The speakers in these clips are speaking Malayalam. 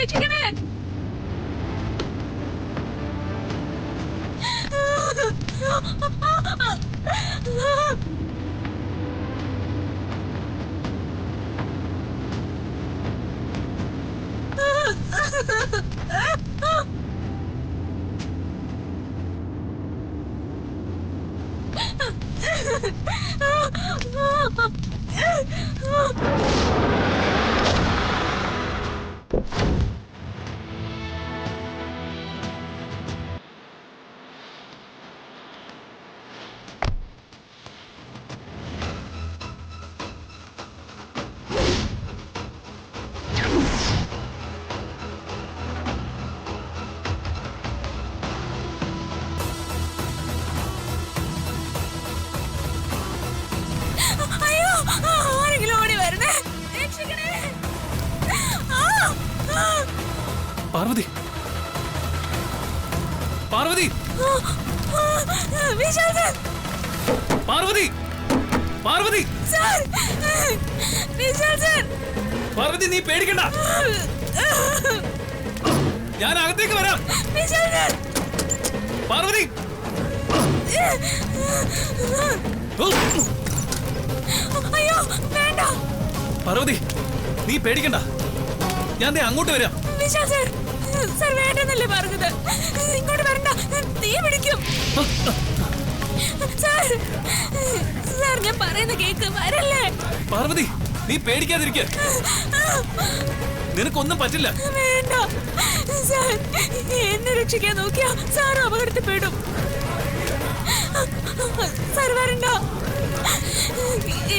രക്ഷിക്കണേ. പാർവതി, പാർവതി, പാർവതി, പാർവതി, പാർവതി, നീ പേടിക്കണ്ട, ഞാൻ അകത്തേക്ക് വരാം. പാർവതി, പാർവതി, നീ പേടിക്കണ്ട, ഞാൻ അങ്ങോട്ട് വരാം. വേണ്ടെന്നല്ലേ പറഞ്ഞത്? ഇങ്ങോട്ട് വരണ്ട, തീ പിടിക്കും. ഞാൻ പറയുന്ന കേക്ക്, വരല്ലേ. പാർവതി, നീ പേടിക്കാതിരിക്ക, നിനക്കൊന്നും പറ്റില്ല. വേണ്ട സാർ, എന്നെ രക്ഷിക്കാൻ നോക്കിയാ സാർ അപകടത്തിൽപ്പെടും. സാർ വരണ്ട,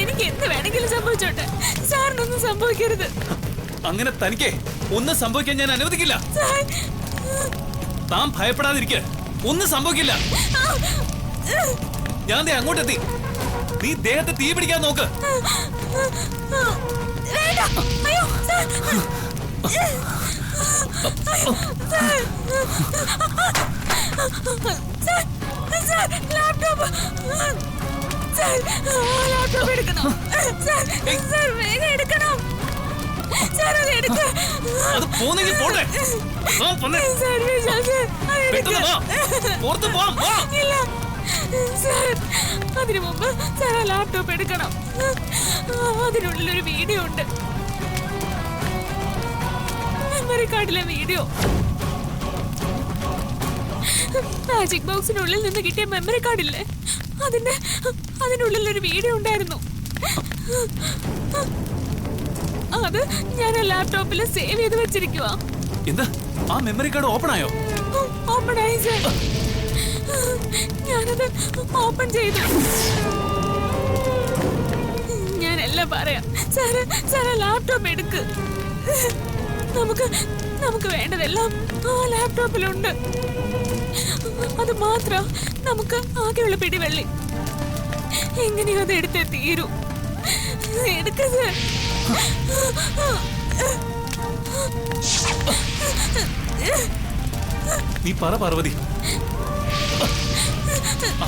എനിക്ക് എന്ത് വേണമെങ്കിലും സംഭവിച്ചോട്ടെ, സാറിനൊന്നും സംഭവിക്കരുത്. അങ്ങനെ തനിക്ക് ഒന്നും സംഭവിക്കാൻ ഞാൻ അനുവദിക്കില്ല. താൻ ഭയപ്പെടാതിരിക്ക, ഒന്നും സംഭവിക്കില്ല. ഞാൻ അങ്ങോട്ടെത്തി, നീ ദേഹത്തെ തീ പിടിക്കാൻ നോക്ക്. ലാപ്ടോപ്പ് എടുക്കണം, വേഗം എടുക്കണം. അത് പോന്നെങ്കിൽ പോട്ടെ, അതിനു മുമ്പ് സാർ ലാപ്ടോപ്പ് എടുക്കണം. അതിനുള്ളിലൊരു വീഡിയോ ഉണ്ട്, മെമ്മറി കാർഡിലെ വീഡിയോ. മാജിക് ബോക്സിനുള്ളിൽ നിന്ന് കിട്ടിയ മെമ്മറി കാർഡില്ലേ, അതിനുള്ളിലൊരു വീഡിയോ ഉണ്ടായിരുന്നു. അത് ഞാൻ ലാപ്ടോപ്പിൽ സേവ് ചെയ്ത് വെച്ചിരിക്കുക. എന്താ, ആ മെമ്മറി കാർഡ് ഓപ്പൺ ആയോ? ഓപ്പൺ ആയി സാർ, ഞാനത് ഓപ്പൺ ചെയ്തു. ഞാനെല്ലാം പറയാം. സാറ് ലാപ്ടോപ്പ് എടുക്ക്, നമുക്ക് വേണ്ടതെല്ലാം ആ ലാപ്ടോപ്പിലുണ്ട്. അത് മാത്രം നമുക്ക് ആകെയുള്ള പിടിവള്ളി. എങ്ങനെയോ അത് എടുത്തേ തീരൂ. എടുക്ക സാർ. നീ പറ പാർവതി, ആ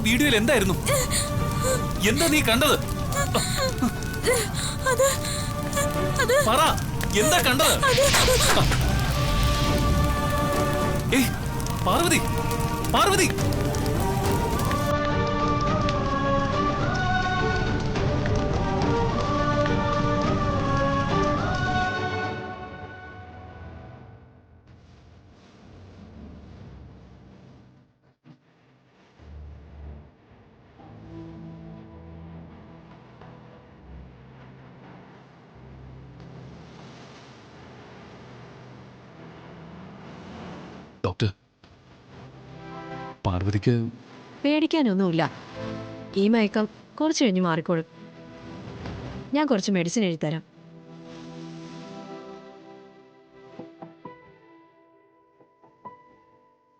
വീഡിയോയിൽ എന്തായിരുന്നു? എന്താ നീ കണ്ടത്? പറ, എന്താ കണ്ടത്? ഏയ് പാർവതി, പാർവതി, ഡോക്ടർ, പാർവതിക്ക് പേടിക്കാനൊന്നുമില്ല. ഈ മയക്കം കുറച്ച് കഴിഞ്ഞ് മാറിക്കോളും. ഞാൻ കുറച്ച് മെഡിസിൻ എഴുതിത്തരാം.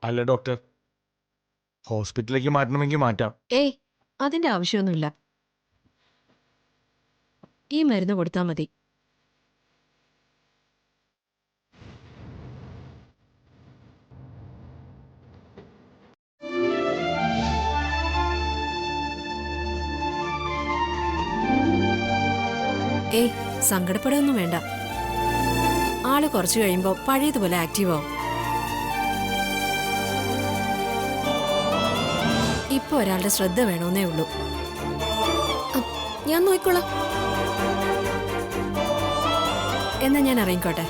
അല്ല ഡോക്ടർ, ഹോസ്പിറ്റലിലേക്ക് മാറ്റണമെങ്കിൽ മാറ്റാം. ഏയ്, അതിൻ്റെ ആവശ്യമൊന്നുമില്ല. ഈ മരുന്ന് കൊടുത്താൽ മതി. ഏയ്, സങ്കടപ്പെടാനൊന്നും വേണ്ട. ആള് കുറച്ചു കഴിയുമ്പോ പഴയതുപോലെ ആക്റ്റീവ് ആവും. ഇപ്പൊ ഒരാളുടെ ശ്രദ്ധ വേണമെന്നേ ഉള്ളൂ. ഞാൻ നോക്കിക്കോളാം. എന്നാ ഞാൻ ഇറങ്ങിക്കോട്ടെ.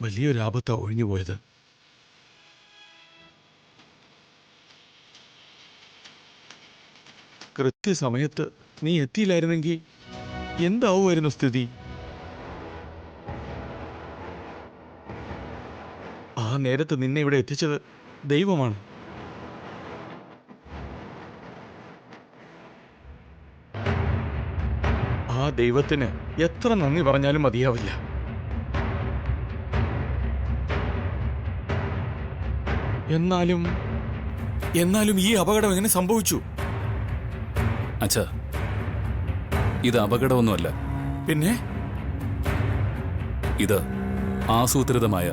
വലിയൊരു ആപത്താ ഒഴിഞ്ഞു പോയത്. കൃത്യസമയത്ത് നീ എത്തിയില്ലായിരുന്നെങ്കിൽ എന്താവുമായിരുന്നു സ്ഥിതി? ആ നേരത്ത് നിന്നെ ഇവിടെ എത്തിച്ചത് ദൈവമാണ്. ആ ദൈവത്തിന് എത്ര നന്ദി പറഞ്ഞാലും മതിയാവില്ല. എന്നാലും ഈ അപകടം എങ്ങനെ സംഭവിച്ചു? അച്ഛാ, ഇത് അപകടമൊന്നുമല്ല. പിന്നെ ഇത് ആസൂത്രിതമായ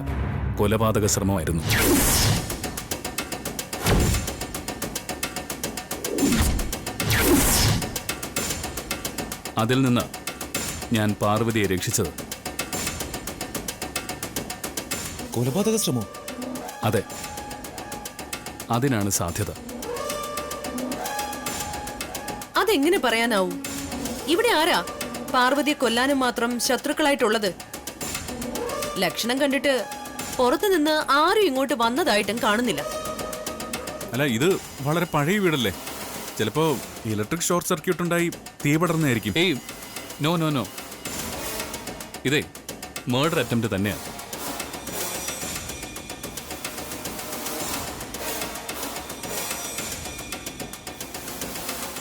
കൊലപാതക ശ്രമമായിരുന്നു. അതിൽ നിന്ന് ഞാൻ പാർവതിയെ രക്ഷിച്ചത്. കൊലപാതക ശ്രമോ? അതെ, അതിനാണ് സാധ്യത. അതെങ്ങനെ പറയാനാവും? ഇവിടെ ആരാ പാർവതിയെ കൊല്ലാനും മാത്രം ശത്രുക്കളായിട്ടുള്ളത്? ലക്ഷണം കണ്ടിട്ട് പുറത്തുനിന്ന് ആരും ഇങ്ങോട്ട് വന്നതായിട്ടും കാണുന്നില്ല. അല്ല, ഇത് വളരെ പഴയ വീടല്ലേ? ചിലപ്പോ ഇലക്ട്രിക് ഷോർട്ട് സർക്യൂട്ട് ഉണ്ടായി തീ പടർന്നായിരിക്കും. ഏയ്, നോ നോ നോ, ഇതേ മർഡർ അറ്റംപ്റ്റ് തന്നെയാണ്.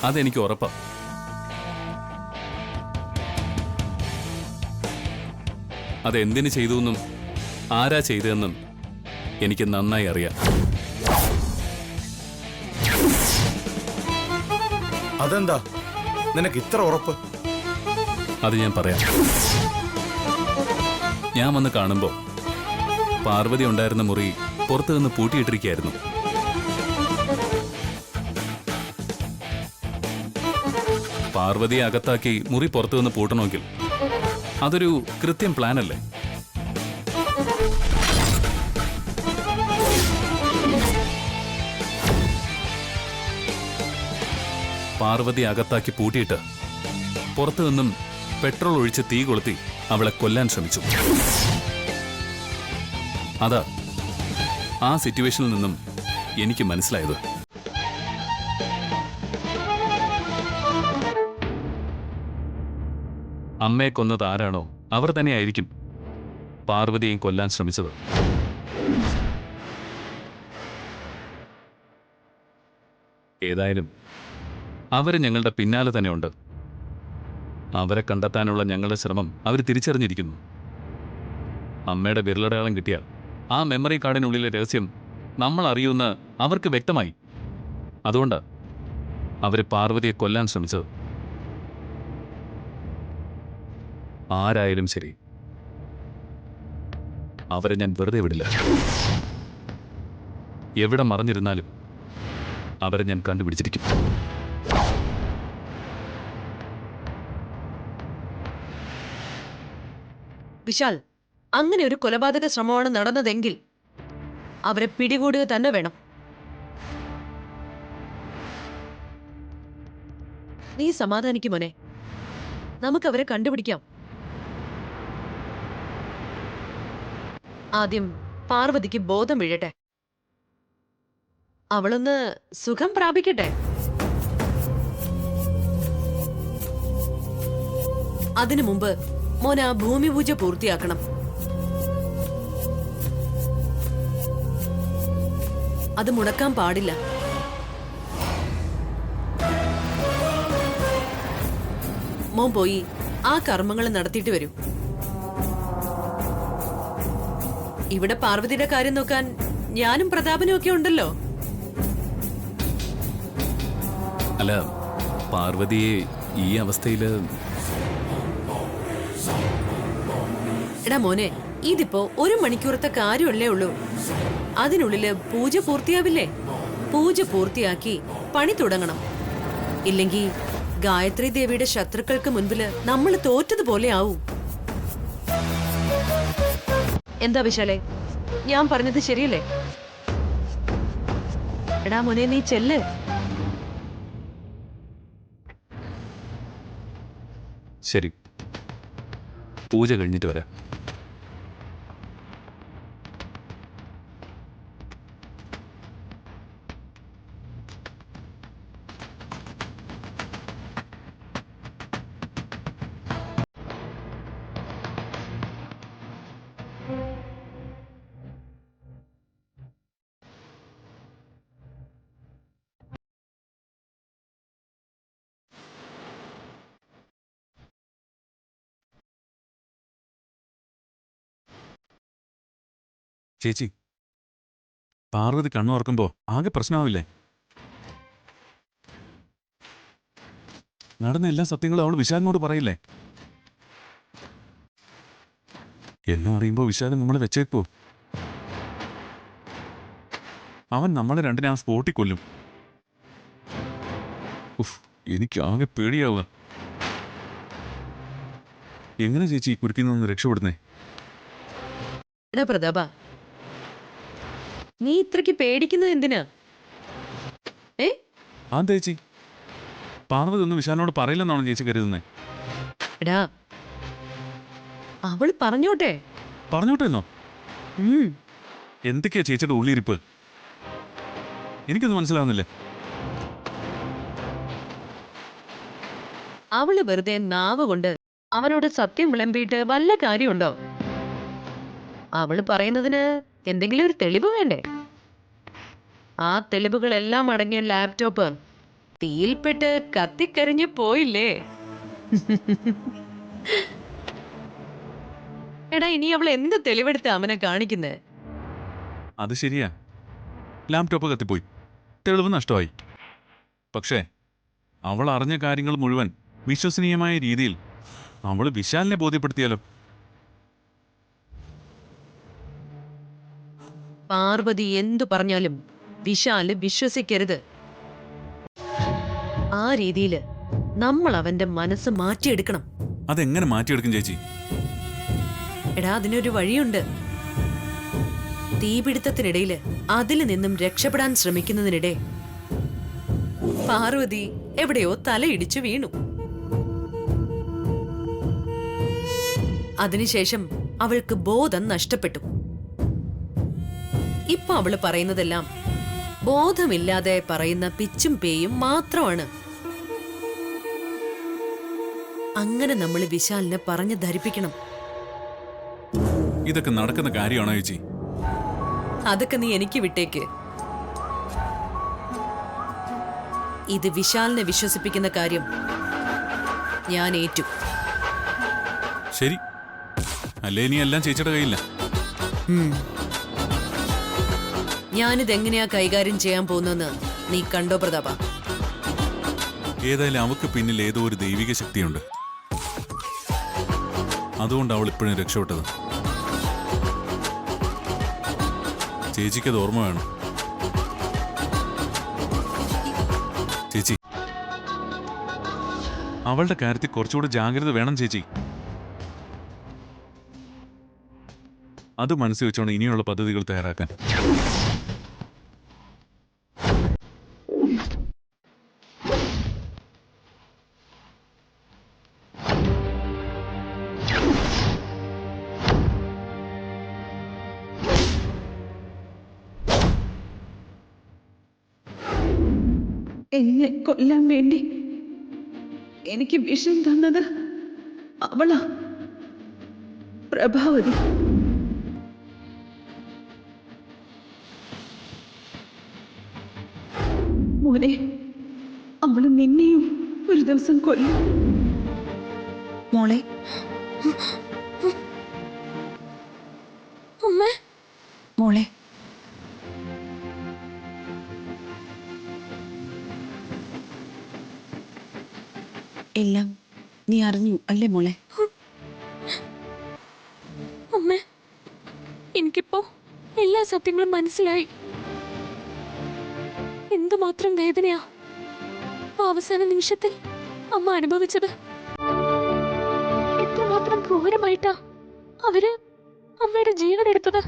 അതെനിക്ക് ഉറപ്പാ. അതെന്തിനു ചെയ്തു എന്നും ആരാ ചെയ്തതെന്നും എനിക്ക് നന്നായി അറിയാം. അതെന്താ നിനക്ക് ഇത്ര ഉറപ്പ്? അത് ഞാൻ പറയാം. ഞാൻ വന്ന് കാണുമ്പോ പാർവതി ഉണ്ടായിരുന്ന മുറി പുറത്തു നിന്ന് പൂട്ടിയിട്ടിരിക്കുകയായിരുന്നു. പാർവതിയെ അകത്താക്കി മുറി പുറത്തു നിന്ന് പൂട്ടണമെങ്കിൽ അതൊരു കൃത്യം പ്ലാൻ അല്ലേ? പാർവതി അകത്താക്കി പൂട്ടിയിട്ട് പുറത്തു നിന്നും പെട്രോൾ ഒഴിച്ച് തീ കൊളുത്തി അവളെ കൊല്ലാൻ ശ്രമിച്ചു. അതാ ആ സിറ്റുവേഷനിൽ നിന്നും എനിക്ക് മനസ്സിലായത്. അമ്മയെ കൊന്നത് ആരാണോ അവർ തന്നെയായിരിക്കും പാർവതിയെയും കൊല്ലാൻ ശ്രമിച്ചത്. ഏതായാലും അവര് ഞങ്ങളുടെ പിന്നാലെ തന്നെ ഉണ്ട്. അവരെ കണ്ടെത്താനുള്ള ഞങ്ങളുടെ ശ്രമം അവർ തിരിച്ചറിഞ്ഞിരിക്കുന്നു. അമ്മയുടെ വിരലടയാളം കിട്ടിയാൽ ആ മെമ്മറി കാർഡിനുള്ളിലെ രഹസ്യം നമ്മൾ അറിയുമെന്ന് അവർക്ക് വ്യക്തമായി. അതുകൊണ്ട് അവർ പാർവതിയെ കൊല്ലാൻ ശ്രമിച്ചത്. ആരായാലും ശരി, അവരെ ഞാൻ വെറുതെ വിടില്ല. എവിടെ മറഞ്ഞിരുന്നാലും അവരെ ഞാൻ കണ്ടുപിടിച്ചിരിക്കും. വിശാൽ, അങ്ങനെ ഒരു കൊലപാതക ശ്രമമാണ് നടന്നതെങ്കിൽ അവരെ പിടികൂടുക തന്നെ വേണം. നീ സമാധാനിക്കും മോനെ, നമുക്ക് അവരെ കണ്ടുപിടിക്കാം. ആദ്യം പാർവതിക്ക് ബോധം വീഴട്ടെ, അവളൊന്ന് സുഖം പ്രാപിക്കട്ടെ. അതിനു മുമ്പ് മോൻ ആ ഭൂമി പൂജ പൂർത്തിയാക്കണം. അത് മുടക്കാൻ പാടില്ല. മോൻ പോയി ആ കർമ്മങ്ങൾ നടത്തിയിട്ട് വരൂ. ഇവിടെ പാർവതിയുടെ കാര്യം നോക്കാൻ ഞാനും പ്രതാപനും ഒക്കെ ഉണ്ടല്ലോ. അല്ല, പാർവതിയെ ഈ അവസ്ഥയില് എടാ മോനെ, ഇതിപ്പോ 1 മണിക്കൂറത്തെ കാര്യമല്ലേ ഉള്ളൂ. അതിനുള്ളില് പൂജ പൂർത്തിയാവില്ലേ? പൂജ പൂർത്തിയാക്കി പണി തുടങ്ങണം. ഇല്ലെങ്കിൽ ഗായത്രി ദേവിയുടെ ശത്രുക്കൾക്ക് മുൻപില് നമ്മൾ തോറ്റതുപോലെ ആവും. എന്താ വിശാലേ, ഞാൻ പറഞ്ഞത് ശരിയല്ലേ? എടാ മോനെ, നീ ചെല്ല്. ശരി, പൂജ കഴിഞ്ഞിട്ട് വരാം. ചേച്ചി, പാർവതി കണ്ണുറക്കുമ്പോ ആകെ പ്രശ്നമാവില്ലേ? നടന്ന എല്ലാ സത്യങ്ങളും അവൾ വിശാലിനോട് പറയില്ലേ? എല്ലാം അറിയുമ്പോ വിശാലൻ നമ്മളെ വെച്ചേക്കോ? അവൻ നമ്മളെ രണ്ടിനെ ആ സ്പോട്ടിൽ കൊല്ലും. ഉഫ്, എനിക്ക് ആകെ പേടിയാവുക. എങ്ങനെ ചേച്ചി ഈ കുരുക്കിൽ നിന്ന് രക്ഷപ്പെടുന്നേ? എടാ പ്രതാപ, നീ ഇത്രയ്ക്ക് പേടിക്കുന്നത് എന്തിനാ? ആ ചേച്ചി, പാർവതി ഒന്നും വിശാലിനോട് പറയില്ലെന്നാണോ ചേച്ചി കരുതുന്നേ? എടാ, അവള് പറഞ്ഞോട്ടെ. പറഞ്ഞോട്ടെന്നോ? എന്തൊക്കെയാ ചേച്ചിയുടെ ഉള്ളിരിപ്പ്? എനിക്കൊന്നും മനസ്സിലാവുന്നില്ലേ. അവള് വെറുതെ നാവ് കൊണ്ട് അവനോട് സത്യം വിളമ്പിയിട്ട് വല്ല കാര്യമുണ്ടോ? അവള് പറയുന്നതിന് എന്തെങ്കിലും ഒരു തെളിവ് വേണ്ടേ? ആ തെളിവുകളെല്ലാം അടങ്ങിയ ലാപ്ടോപ്പ് തീയിൽപ്പെട്ട് കത്തിക്കരിഞ്ഞു പോയില്ലേ? എടാ, ഇനി അവൾ എന്ത് തെളിവെടുത്ത് അവനെ കാണിക്കുന്നേ? അത് ശരിയാ, ലാപ്ടോപ്പ് കത്തിപ്പോയി, തെളിവ് നഷ്ടമായി. പക്ഷേ അവൾ അറിഞ്ഞ കാര്യങ്ങൾ മുഴുവൻ വിശ്വസനീയമായ രീതിയിൽ അവൾ വിശാലിനെ ബോധ്യപ്പെടുത്തിയാലോ? പാർവതി എന്തു പറഞ്ഞാലും വിശാല് വിശ്വസിക്കരുത്. ആ രീതിയില് നമ്മൾ അവന്റെ മനസ്സ് മാറ്റിയെടുക്കണം. അതെങ്ങനെ മാറ്റിയെടുക്കും ചേച്ചി? എടാ, അതിനൊരു വഴിയുണ്ട്. തീപിടുത്തത്തിനിടയില് അതിൽ നിന്നും രക്ഷപ്പെടാൻ ശ്രമിക്കുന്നതിനിടെ പാർവതി എവിടെയോ തലയിടിച്ചു വീണു. അതിനുശേഷം അവൾക്ക് ബോധം നഷ്ടപ്പെട്ടു. ഇപ്പൊ അവള് പറയുന്നതെല്ലാം ബോധമില്ലാതെ പറയുന്ന പിച്ചും പേയും മാത്രമാണ്. അങ്ങനെ നമ്മൾ വിശാലിനെ പറഞ്ഞു ധരിപ്പിക്കണം. ഇതൊക്കെ നടക്കുന്ന കാര്യമാണോ ചേച്ചി? അതൊക്കെ നീ എനിക്ക് വിട്ടേക്ക്. ഇത് വിശാലിനെ വിശ്വസിപ്പിക്കുന്ന കാര്യം ഞാൻ ഏറ്റു. ശരി, അല്ലേ ഇനി എല്ലാം ചേച്ചിയുടെ കയ്യില്ല. ഞാനിതെങ്ങനെയാ കൈകാര്യം ചെയ്യാൻ പോകുന്നെന്ന് നീ കണ്ടോ പ്രതാപ? ഏതായാലും അവക്ക് പിന്നിൽ ഏതോ ഒരു ദൈവിക ശക്തിയുണ്ട്. അതുകൊണ്ട് അവൾ ഇപ്പോഴും രക്ഷപ്പെട്ടത്. ചേച്ചിക്കത് ഓർമ്മ വേണം. ചേച്ചി, അവളുടെ കാര്യത്തിൽ കുറച്ചുകൂടി ജാഗ്രത വേണം ചേച്ചി. അത് മനസ്സിൽ വെച്ചോണ്ട് ഇനിയുള്ള പദ്ധതികൾ തയ്യാറാക്കാൻ. എന്നെ കൊല്ലാൻ വേണ്ടി എനിക്ക് വിഷം തന്നത് അവളാ, പ്രഭാവതി. മോനെ, അവള് നിന്നെയും ഒരു ദിവസം കൊല്ലും. മോളെ, അമ്മേ, മോളെ, എല്ലാം നീ അറിഞ്ഞു അല്ലേ മോളെ? അമ്മേ, എനിക്കിപ്പോ എല്ലാ സത്യങ്ങളും മനസ്സിലായി. എന്തുമാത്രം വേദനയാ ആ അവസാന നിമിഷത്തിൽ അമ്മ അനുഭവിച്ചത്. എത്രമാത്രം ക്രൂരമായിട്ടാ അവര് അമ്മയുടെ ജീവൻ എടുത്തത്.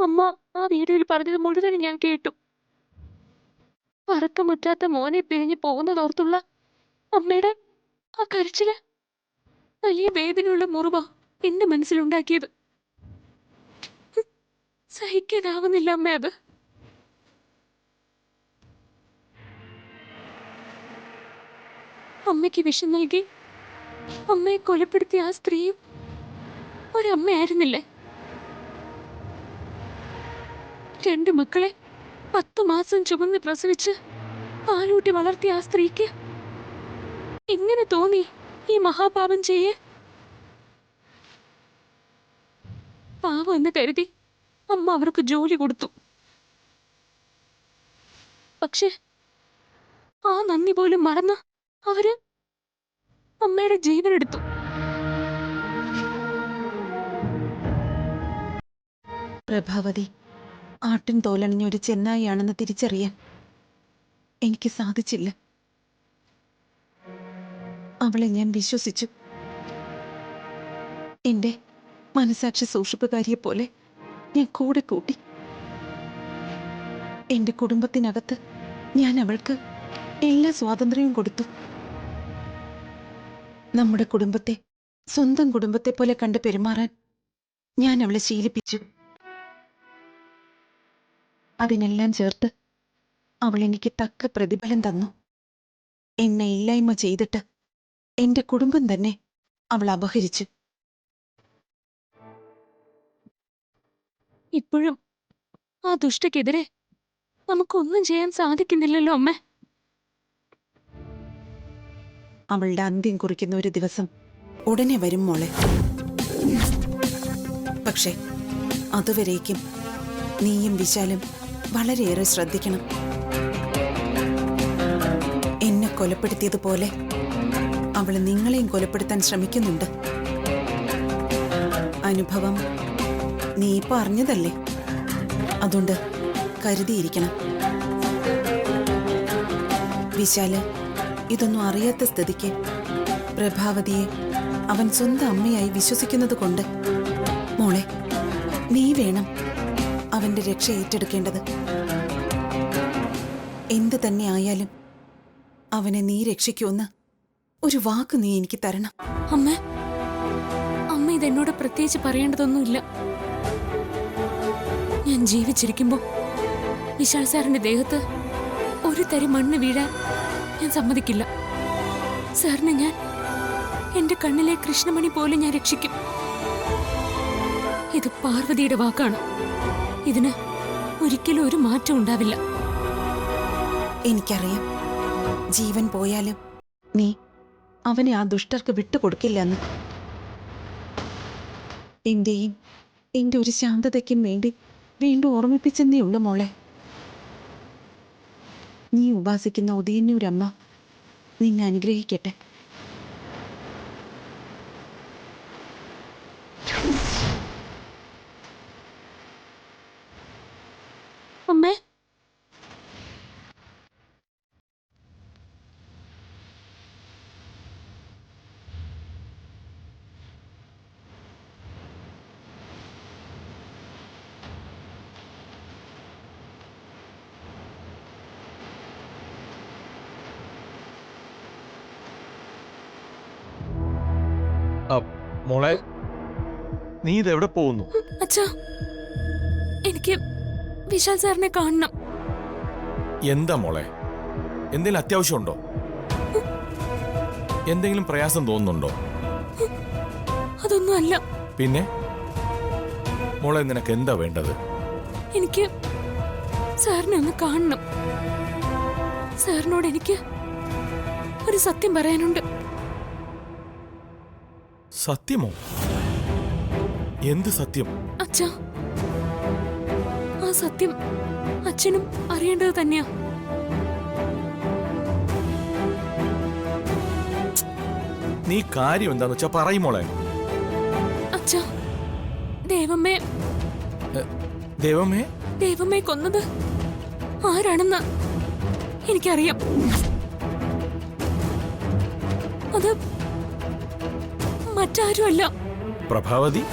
അമ്മ ആ വീഡിയോയിൽ പറഞ്ഞത് മുഴുവൻ ഞാൻ കേട്ടു. പറക്കമുറ്റാത്ത മോനെ പിരിഞ്ഞു പോകുന്നതോർത്തുള്ള അമ്മയുടെ ആ കരച്ചില് വലിയ വേദനയുള്ള മുറിവാ എന്റെ മനസ്സിലുണ്ടാക്കിയത്. സഹിക്കാനാവുന്നില്ല അമ്മ അത്. അമ്മയ്ക്ക് വിഷം നൽകി അമ്മയെ കൊലപ്പെടുത്തിയ ആ സ്ത്രീയും ഒരമ്മയായിരുന്നില്ലേ? 2 മക്കളെ 10 മാസം ചുമന്ന് പ്രസവിച്ച് പാലൂട്ടി വളർത്തിയ ആ സ്ത്രീക്ക് എങ്ങനെ തോന്നി ഈ മഹാപാപം ചെയ്യേ? പാവം എന്ന് കരുതി അമ്മ അവർക്ക് ജോലി കൊടുത്തു. പക്ഷെ ആ നന്ദി പോലും മറന്ന് അവര് അമ്മയുടെ ജീവൻ എടുത്തു. പ്രഭാവതി ആട്ടിൻ തോലണിഞ്ഞ ഒരു ചെന്നായിയാണെന്ന് തിരിച്ചറിയാൻ എനിക്ക് സാധിച്ചില്ല. അവളെ ഞാൻ വിശ്വസിച്ചു. എന്റെ മനസാക്ഷി സൂക്ഷിപ്പുകാരിയെ പോലെ ഞാൻ കൂടെ കൂട്ടി. എന്റെ കുടുംബത്തിനകത്ത് ഞാൻ അവൾക്ക് എല്ലാ സ്വാതന്ത്ര്യവും കൊടുത്തു. നമ്മുടെ കുടുംബത്തെ സ്വന്തം കുടുംബത്തെ പോലെ കണ്ട് പെരുമാറാൻ ഞാൻ അവളെ ശീലിപ്പിച്ചു. അതിനെല്ലാം ചേർത്ത് അവൾ എനിക്ക് തക്ക പ്രതിഫലം തന്നു. എന്നെ ഇല്ലായ്മ ചെയ്തിട്ട് എന്റെ കുടുംബം തന്നെ അവൾ അപഹരിച്ചു. ഇപ്പോഴും ആ ദുഷ്ടക്കെതിരെ നമുക്കൊന്നും ചെയ്യാൻ സാധിക്കുന്നില്ലല്ലോ അമ്മ. അവളുടെ അന്ത്യം കുറിക്കുന്ന ഒരു ദിവസം ഉടനെ വരും മോളെ. പക്ഷേ അതുവരേക്കും നീയും വിശാലും വളരെയേറെ ശ്രദ്ധിക്കണം. എന്നെ കൊലപ്പെടുത്തിയതുപോലെ അവള് നിങ്ങളെയും കൊലപ്പെടുത്താൻ ശ്രമിക്കുന്നുണ്ട്. അനുഭവം നീ ഇപ്പൊ അറിഞ്ഞതല്ലേ, അതുകൊണ്ട് കരുതിയിരിക്കണം. വിശാല് ഇതൊന്നും അറിയാത്ത സ്ഥിതിക്ക് പ്രഭാവതിയെ അവൻ സ്വന്തം അമ്മയായി വിശ്വസിക്കുന്നത് കൊണ്ട് മോളെ, നീ വേണം അവന്റെ രക്ഷ ഏറ്റെടുക്കേണ്ടത്. എന്ത് തന്നെ ആയാലും അവനെ നീ രക്ഷിക്കുമെന്ന് ഒരു വാക്ക് നീ എനിക്ക് തരണം. അമ്മ, അമ്മ ഇതെന്നോട് പ്രത്യേകിച്ച് പറയേണ്ടതൊന്നുമില്ല. ഞാൻ ജീവിച്ചിരിക്കുമ്പോ വിശാൽ സാറിന്റെ ദേഹത്ത് ഒരു തരി മണ്ണ് വീഴാൻ ഞാൻ സമ്മതിക്കില്ല. സാറിനെ ഞാൻ എന്റെ കണ്ണിലെ കൃഷ്ണമണി പോലെ ഞാൻ രക്ഷിക്കും. ഇത് പാർവതിയുടെ വാക്കാണ്. ഇതിന് ഒരിക്കലും ഒരു മാറ്റം ഉണ്ടാവില്ല. എനിക്കറിയാം, ജീവൻ പോയാലും നീ അവനെ ആ ദുഷ്ടർക്ക് വിട്ടുകൊടുക്കില്ലെന്ന്. എന്റെയും എന്റെ ഒരു ശാന്തതയ്ക്കും വേണ്ടി വീണ്ടും ഓർമ്മിപ്പിച്ചെന്നേ ഉള്ളു മോളെ. നീ ഉപാസിക്കുന്ന ഉദയന്നൂരമ്മ നിന്നെ അനുഗ്രഹിക്കട്ടെ. അമ്മേ, മോളെ, നീ ഇതെവിടെ പോകുന്നു? അച്ഛാ, എനിക്ക് വിശാൽ സാറിനെ കാണണം. എന്താ മോളെ, എന്തെങ്കിലും അത്യാവശ്യമുണ്ടോ? എന്തെങ്കിലും പ്രയാസം തോന്നുന്നുണ്ടോ? അതൊന്നും അല്ല. പിന്നെ മോളെ, നിനക്ക് എന്താ വേണ്ടത്? എനിക്ക് സാറിനെ ഒന്ന് കാണണം. സാറിനോട് എനിക്ക് ഒരു സത്യം പറയാനുണ്ട്. സത്യമോ? എന്ത് സത്യം? അച്ഛാ, ആ സത്യം അച്ഛനും അറിയേണ്ടത് തന്നെയാ. നീ കാര്യം എന്താന്ന് വെച്ചാ പറയും മോളെ. അച്ഛാ, ദേവമ്മേ ദൈവമേ, ദേവമ്മയെ കൊന്നത് ആരാണെന്ന് എനിക്കറിയാം. അത് മറ്റാരുമല്ല. പ്രഭാവതി.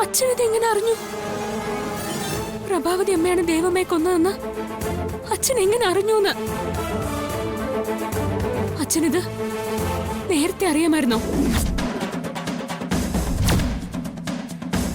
അച്ഛനത് എങ്ങനെ അറിഞ്ഞു? പ്രഭാവതി അമ്മയാണ് ദേവമ്മയെ കൊന്നതെന്ന് അച്ഛൻ എങ്ങനെ അറിഞ്ഞൂന്ന്? അച്ഛനിത് നേരത്തെ അറിയാമായിരുന്നോ?